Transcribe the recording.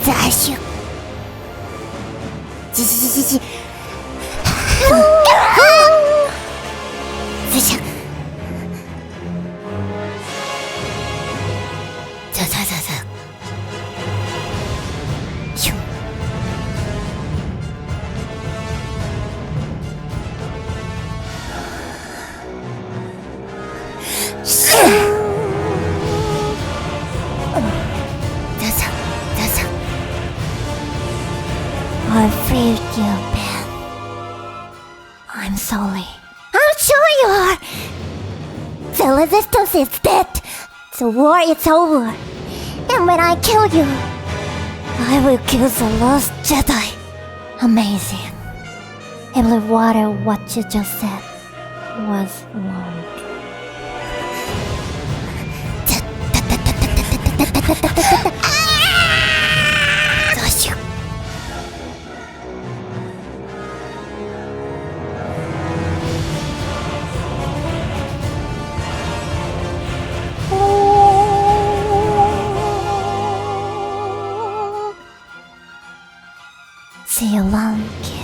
자식. 지지지지지. 으쌰. 자자자자. 슝. 자자, 자자. I feared you, Ben. I'm sorry. I'm sure you are. The resistance is dead. The war is over. And when I kill you, I will kill the last Jedi. Amazing. Every word of what you just said was wrong. 자식. See you long, kid.